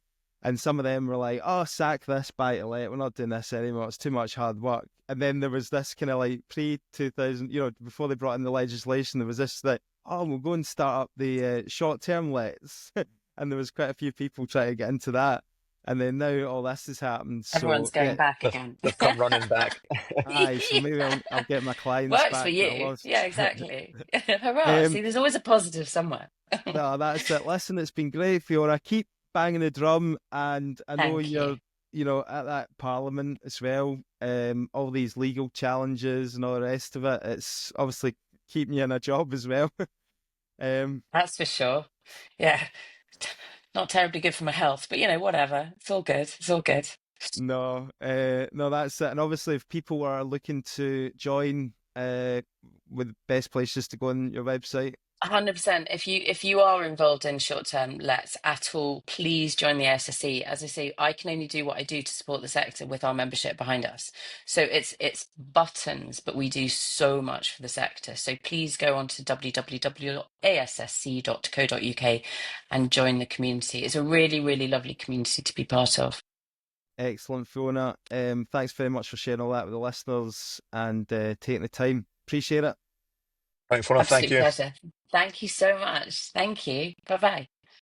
and some of them were like, "Oh, sack this buy to let. We're not doing this anymore. It's too much hard work." And then there was this kind of like pre-2000, before they brought in the legislation, there was this that, "Oh, we'll go and start up the short-term lets," and there was quite a few people trying to get into that. And then now all this has happened. Everyone's So going yeah, back again. They've come running back. aye. So maybe I'll get my clients Works for back that I you. lost. Yeah, exactly. Hurrah. See, there's always a positive somewhere. No, that's it. Listen, it's been great, Fiona. Keep banging the drum, and I know Thank you. you're, at that Parliament as well. All these legal challenges and all the rest of it. It's obviously keeping you in a job as well. um, That's for sure. Yeah. Not terribly good for my health, but whatever. It's all good. It's all good. no, that's it. And obviously, if people are looking to join, with the best places to go on your website. 100%. If you are involved in short-term lets at all, please join the ASSC. As I say, I can only do what I do to support the sector with our membership behind us. So it's buttons, but we do so much for the sector. So please go on to www.assc.co.uk and join the community. It's a really, really lovely community to be part of. Excellent, Fiona. Thanks very much for sharing all that with the listeners and taking the time. Appreciate it. Right, Fiona, thank Absolute you. pleasure. Thank you so much. Thank you. Bye-bye.